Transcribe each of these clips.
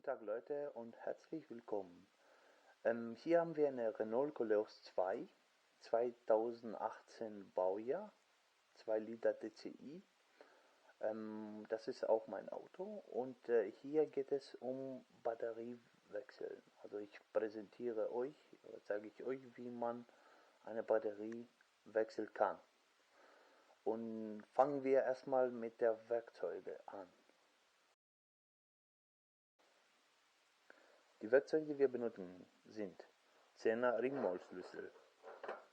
Guten Tag Leute und herzlich willkommen. Hier haben wir eine Renault Koleos 2, 2018 Baujahr, 2 Liter DCI. Das ist auch mein Auto und hier geht es um Batteriewechsel. Also ich präsentiere euch, zeige ich euch, wie man eine Batterie wechseln kann. Und fangen wir erstmal mit der Werkzeuge an. Die Werkzeuge, die wir benutzen, sind 10er Ringmaulschlüssel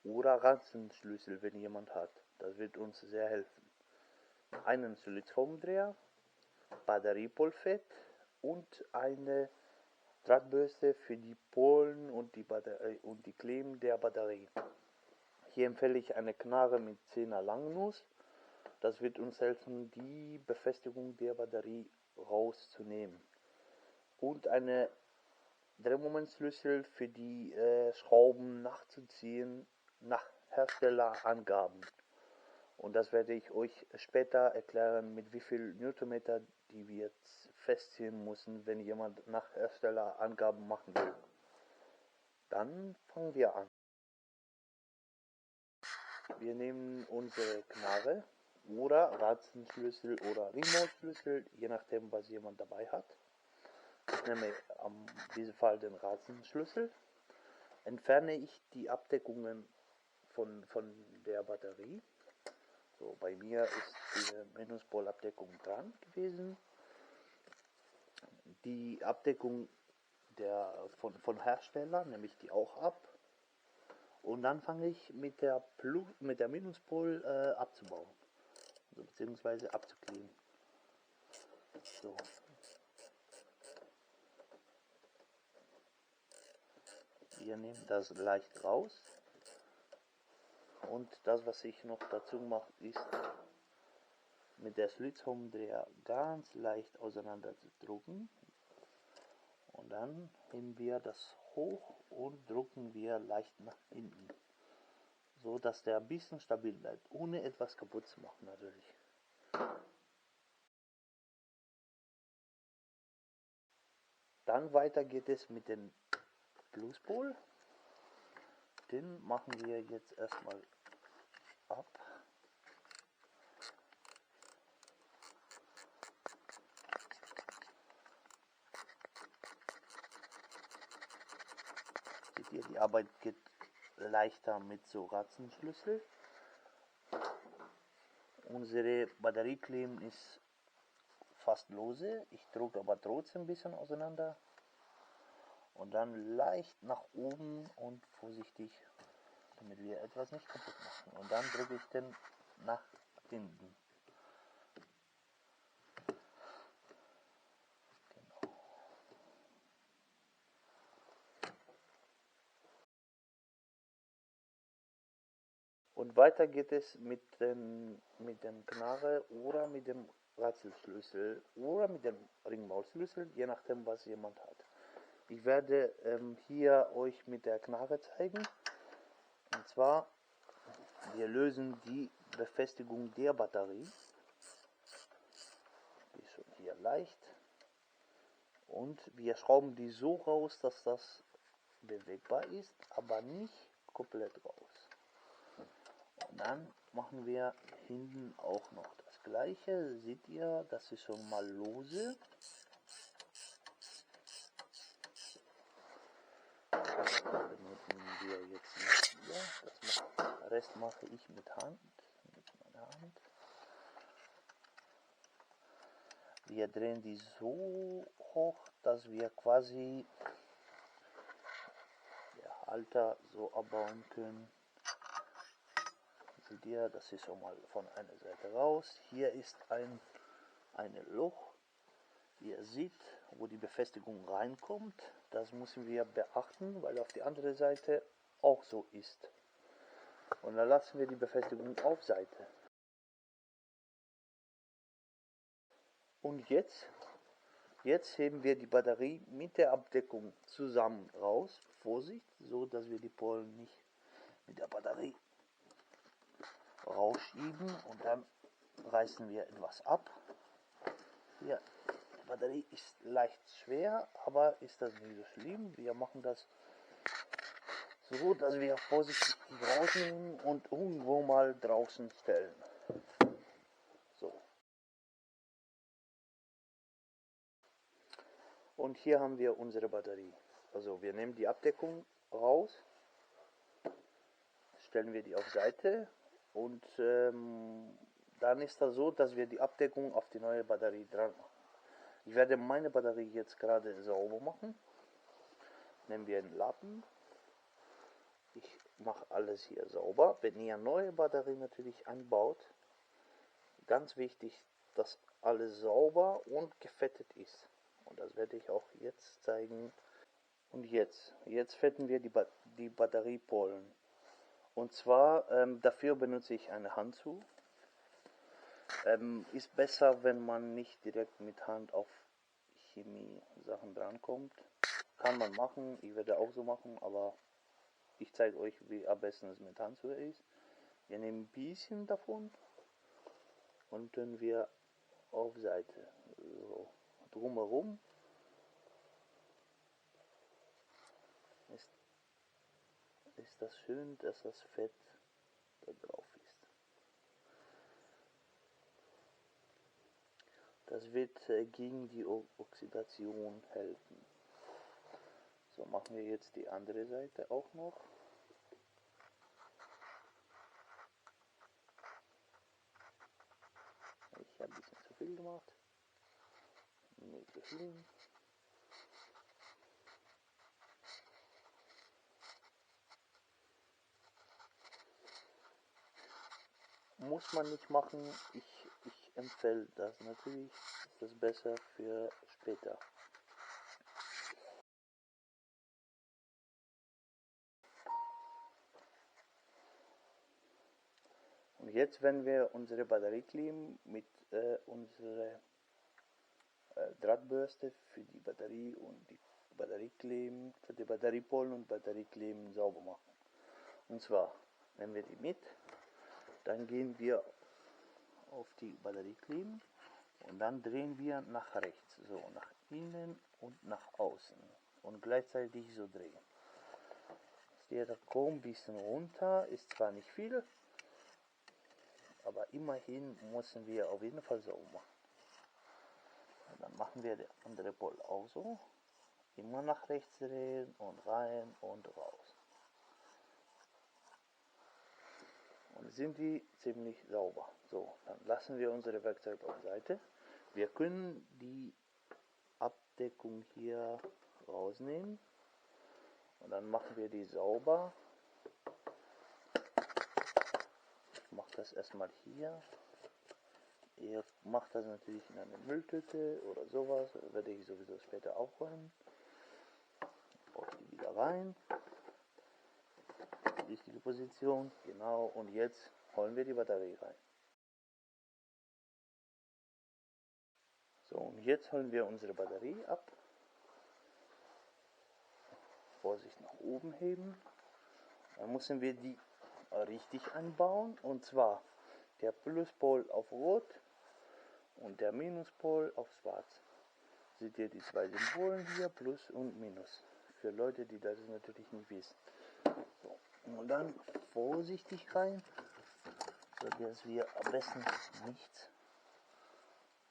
oder Ranzenschlüssel, wenn jemand hat. Das wird uns sehr helfen. Einen Schlitzschraubendreher, Batteriepulfett und eine Drahtbürste für die Polen und die Kleben der Batterie. Hier empfehle ich eine Knarre mit 10er Langnuss. Das wird uns helfen, die Befestigung der Batterie rauszunehmen. Und eine Drehmomentschlüssel für die Schrauben nachzuziehen nach Herstellerangaben. Und das werde ich euch später erklären, mit wie viel Newtonmeter die wir jetzt festziehen müssen, wenn jemand nach Herstellerangaben machen will. Dann fangen wir an. Wir nehmen unsere Knarre oder Ranzenschlüssel oder Ringmaulschlüssel, je nachdem was jemand dabei hat. Ich nehme in diesem Fall den Ranzenschlüssel. Entferne ich die Abdeckungen von der Batterie. So, bei mir ist die Minuspolabdeckung dran gewesen. Die Abdeckung von Hersteller nehme ich die auch ab. Und dann fange ich mit der Minuspol abzubauen. Also, beziehungsweise abzukleben. So. Wir nehmen das leicht raus. Und das, was ich noch dazu mache, ist mit der Schlitzschraubendreher ganz leicht auseinander zu drücken. Und dann heben wir das hoch und drücken wir leicht nach hinten. So dass der ein bisschen stabil bleibt, ohne etwas kaputt zu machen natürlich. Dann weiter geht es mit dem Pluspol. Den machen wir jetzt erstmal ab. Seht ihr, die Arbeit geht leichter mit so Ranzenschlüssel. Unsere Batteriekleben ist fast lose. Ich drücke aber trotzdem ein bisschen auseinander. Und dann leicht nach oben und vorsichtig, damit wir etwas nicht kaputt machen. Und dann drücke ich den nach hinten. Genau. Und weiter geht es mit dem Knarre oder mit dem Ratzelschlüssel oder mit dem Ringmaulschlüssel, je nachdem was jemand hat. Ich werde hier euch mit der Knarre zeigen. Und zwar, wir lösen die Befestigung der Batterie. Die ist schon hier leicht. Und wir schrauben die so raus, dass das bewegbar ist, aber nicht komplett raus. Und dann machen wir hinten auch noch das gleiche. Seht ihr, das ist schon mal lose. Das benutzen wir jetzt nicht hier. Den Rest mache ich mit Hand, mit meiner Hand. Wir drehen die so hoch, dass wir quasi der Halter so abbauen können. Seht ihr, das ist schon mal von einer Seite raus. Hier ist ein Loch. Ihr seht, wo die Befestigung reinkommt. Das müssen wir beachten, weil auf die andere Seite auch so ist. Und dann lassen wir die Befestigung auf Seite. Und jetzt heben wir die Batterie mit der Abdeckung zusammen raus. Vorsicht, so dass wir die Polen nicht mit der Batterie rausschieben. Und dann reißen wir etwas ab. Hier Batterie ist leicht schwer, aber ist das nicht so schlimm. Wir machen das so, dass wir vorsichtig rausnehmen und irgendwo mal draußen stellen. So. Und hier haben wir unsere Batterie. Also wir nehmen die Abdeckung raus, stellen wir die auf Seite und dann ist das so, dass wir die Abdeckung auf die neue Batterie dran machen. Ich werde meine Batterie jetzt gerade sauber machen. Nehmen wir einen Lappen. Ich mache alles hier sauber. Wenn ihr eine neue Batterie natürlich einbaut, ganz wichtig, dass alles sauber und gefettet ist. Und das werde ich auch jetzt zeigen. Und jetzt fetten wir die Batteriepolen. Und zwar dafür benutze ich eine Handschuh. Ist besser, wenn man nicht direkt mit Hand auf Chemie-Sachen drankommt. Kann man machen, ich werde auch so machen, aber ich zeige euch, wie am besten es mit Handschuhe ist. Wir nehmen ein bisschen davon und tun wir auf Seite. So, drumherum ist das schön, dass das Fett da drauf ist. Das wird gegen die Oxidation helfen. So, machen wir jetzt die andere Seite auch noch. Ich habe ein bisschen zu viel gemacht. Nicht so schlimm. Muss man nicht machen. Ich empfehle das natürlich. Ist das besser für später. Und jetzt, wenn wir unsere Batterie kleben mit unserer Drahtbürste für die Batterie und die Batteriekleben, für die Batteriepolen und Batteriekleben sauber machen. Und zwar nehmen wir die mit, dann gehen wir auf die Batteriekleben und dann drehen wir nach rechts, so nach innen und nach außen und gleichzeitig so drehen. Der kommt ein bisschen runter, ist zwar nicht viel, aber immerhin müssen wir auf jeden Fall sauber machen. Und dann machen wir der andere Pol auch so. Immer nach rechts drehen und rein und raus. Und sind die ziemlich sauber. So, dann lassen wir unsere Werkzeug auf Seite. Wir können die Abdeckung hier rausnehmen. Und dann machen wir die sauber. Ich mache das erstmal hier. Ihr macht das natürlich in eine Mülltüte oder sowas. Das werde ich sowieso später aufräumen. Baue die wieder rein. Richtige Position. Genau. Und jetzt holen wir die Batterie rein. So, und jetzt holen wir unsere Batterie ab. Vorsicht nach oben heben. Dann müssen wir die richtig einbauen. Und zwar der Pluspol auf Rot und der Minuspol auf Schwarz. Seht ihr die zwei Symbolen hier, Plus und Minus. Für Leute, die das natürlich nicht wissen. So. Und dann vorsichtig rein, sodass wir am besten nichts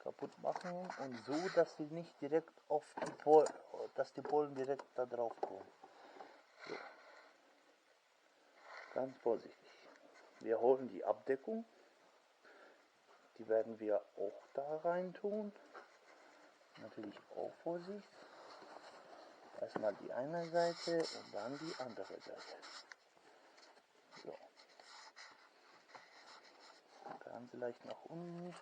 kaputt machen und so, dass sie nicht direkt auf die Polen, dass die Polen direkt da drauf kommen. So. Ganz vorsichtig. Wir holen die Abdeckung. Die werden wir auch da rein tun. Natürlich auch Vorsicht. Erstmal die eine Seite und dann die andere Seite. So. Ganz leicht nach unten.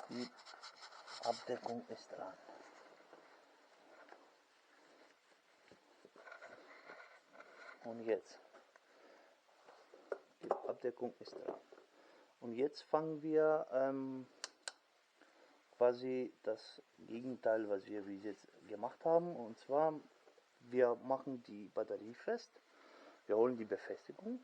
Die Abdeckung ist dran. Und jetzt. Die Abdeckung ist dran. Und jetzt fangen wir quasi das Gegenteil, was wir bis jetzt gemacht haben. Und zwar, wir machen die Batterie fest, wir holen die Befestigung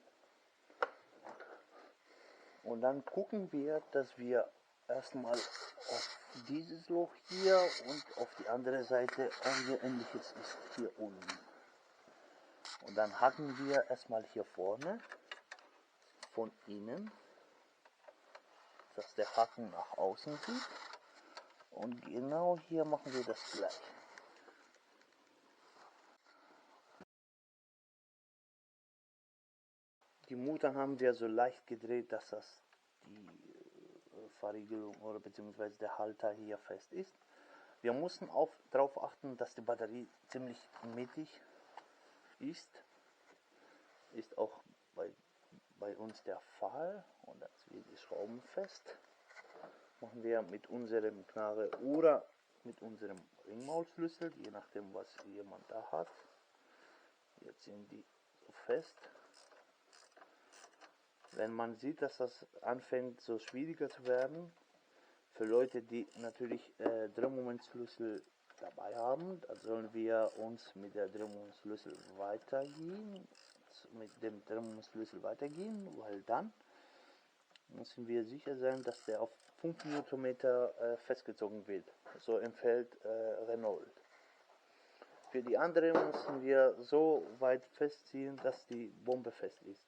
und dann gucken wir, dass wir erstmal auf dieses Loch hier und auf die andere Seite unser ähnliches ist hier unten. Und dann hacken wir erstmal hier vorne von innen, dass der Haken nach außen sieht. Und genau hier machen wir das gleich. Die Muttern haben wir so leicht gedreht, dass das die Verriegelung oder beziehungsweise der Halter hier fest ist. Wir mussten auch darauf achten, dass die Batterie ziemlich mittig ist. Ist auch bei uns der Fall. Und dass wir die Schrauben fest machen wir mit unserem Knarre oder mit unserem Ringmaulschlüssel, je nachdem was jemand da hat. Jetzt sind die so fest. Wenn man sieht, dass das anfängt so schwieriger zu werden, für Leute, die natürlich Drehmomentschlüssel dabei haben, da sollen wir uns mit der Drehmomentschlüssel weitergehen, weil dann müssen wir sicher sein, dass der auf 5 Newtonmeter festgezogen wird. So empfiehlt Renault. Für die anderen müssen wir so weit festziehen, dass die Bombe fest ist.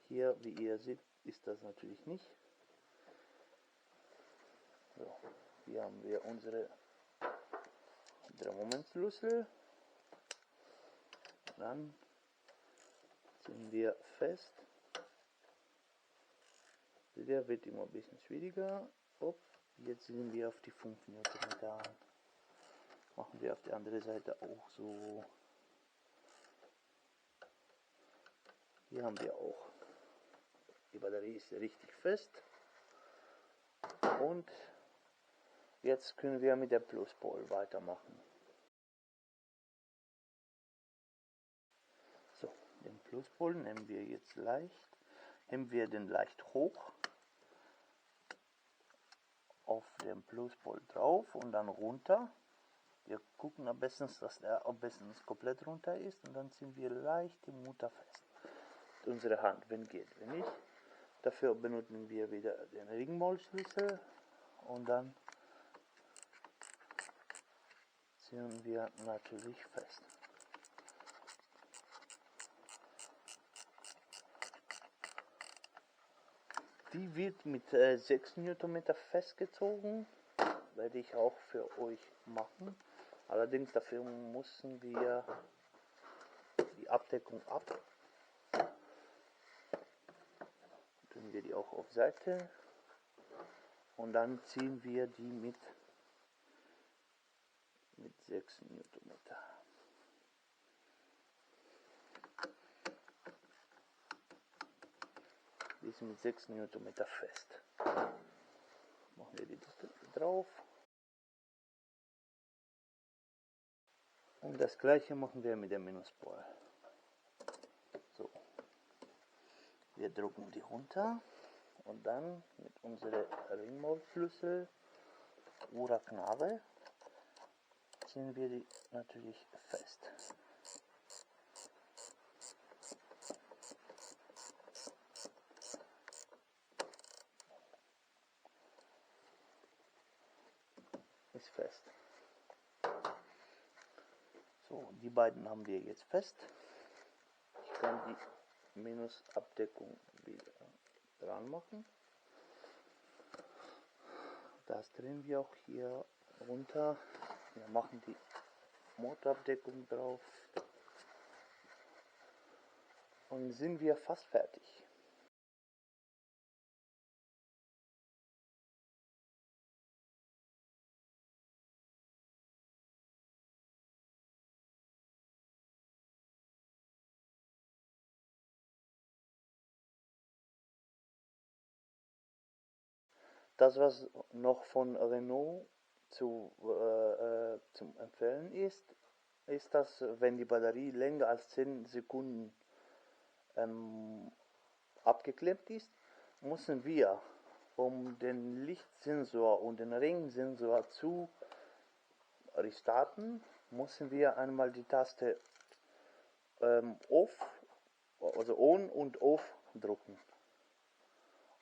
Hier, wie ihr seht, ist das natürlich nicht. So, hier haben wir unsere Drehmomentschlüssel. Dann ziehen wir fest. Der wird immer ein bisschen schwieriger. Upp, jetzt sind wir auf die 5 Newtonmeter. Machen wir auf die andere Seite auch so. Hier haben wir auch. Die Batterie ist richtig fest. Und jetzt können wir mit der Pluspol weitermachen. So, den Pluspol nehmen wir jetzt leicht. Heben wir den leicht hoch. Auf den Pluspol drauf und dann runter. Wir gucken am besten, dass der am besten komplett runter ist und dann ziehen wir leicht die Mutter fest. Unsere Hand, wenn geht, wenn nicht. Dafür benutzen wir wieder den Ringmaulschlüssel und dann ziehen wir natürlich fest. Die wird mit 6 Newtonmeter festgezogen, werde ich auch für euch machen. Allerdings dafür müssen wir die Abdeckung ab. Tun wir die auch auf Seite und dann ziehen wir die mit 6 Newtonmeter. Die ist mit 6 Newtonmeter fest. Machen wir die drauf. Und das gleiche machen wir mit der Minuspol. So. Wir drücken die runter und dann mit unserem Ringmaulschlüssel oder Knarre ziehen wir die natürlich fest. Ist fest. So, die beiden haben wir jetzt fest. Ich kann die Minusabdeckung wieder dran machen. Das drehen wir auch hier runter. Wir machen die Motorabdeckung drauf. Und sind wir fast fertig. Das, was noch von Renault zum Empfehlen ist, ist, dass wenn die Batterie länger als 10 Sekunden abgeklemmt ist, müssen wir um den Lichtsensor und den Ringsensor zu restarten, müssen wir einmal die Taste Off, also On und Off drücken.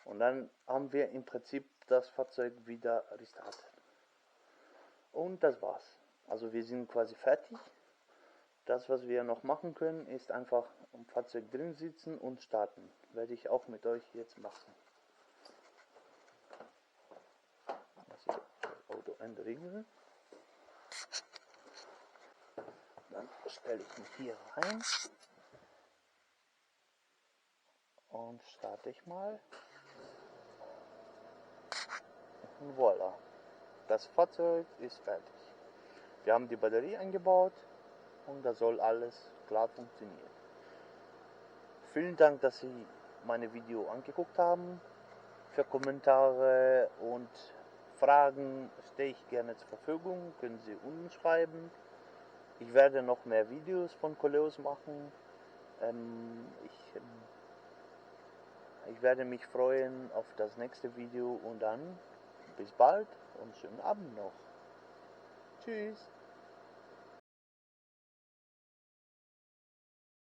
Und dann haben wir im Prinzip das Fahrzeug wieder restartet. Und das war's. Also wir sind quasi fertig. Das, was wir noch machen können, ist einfach im Fahrzeug drin sitzen und starten. Werde ich auch mit euch jetzt machen. Also das Auto entriegeln. Dann stelle ich mich hier rein. Und starte ich mal. Und voilà. Das Fahrzeug ist fertig. Wir haben die Batterie eingebaut und das soll alles klar funktionieren. Vielen Dank, dass Sie meine Video angeguckt haben. Für Kommentare und Fragen stehe ich gerne zur Verfügung. Können Sie unten schreiben. Ich werde noch mehr Videos von Koleos machen. Ich werde mich freuen auf das nächste Video und dann bis bald und schönen Abend noch. Tschüss.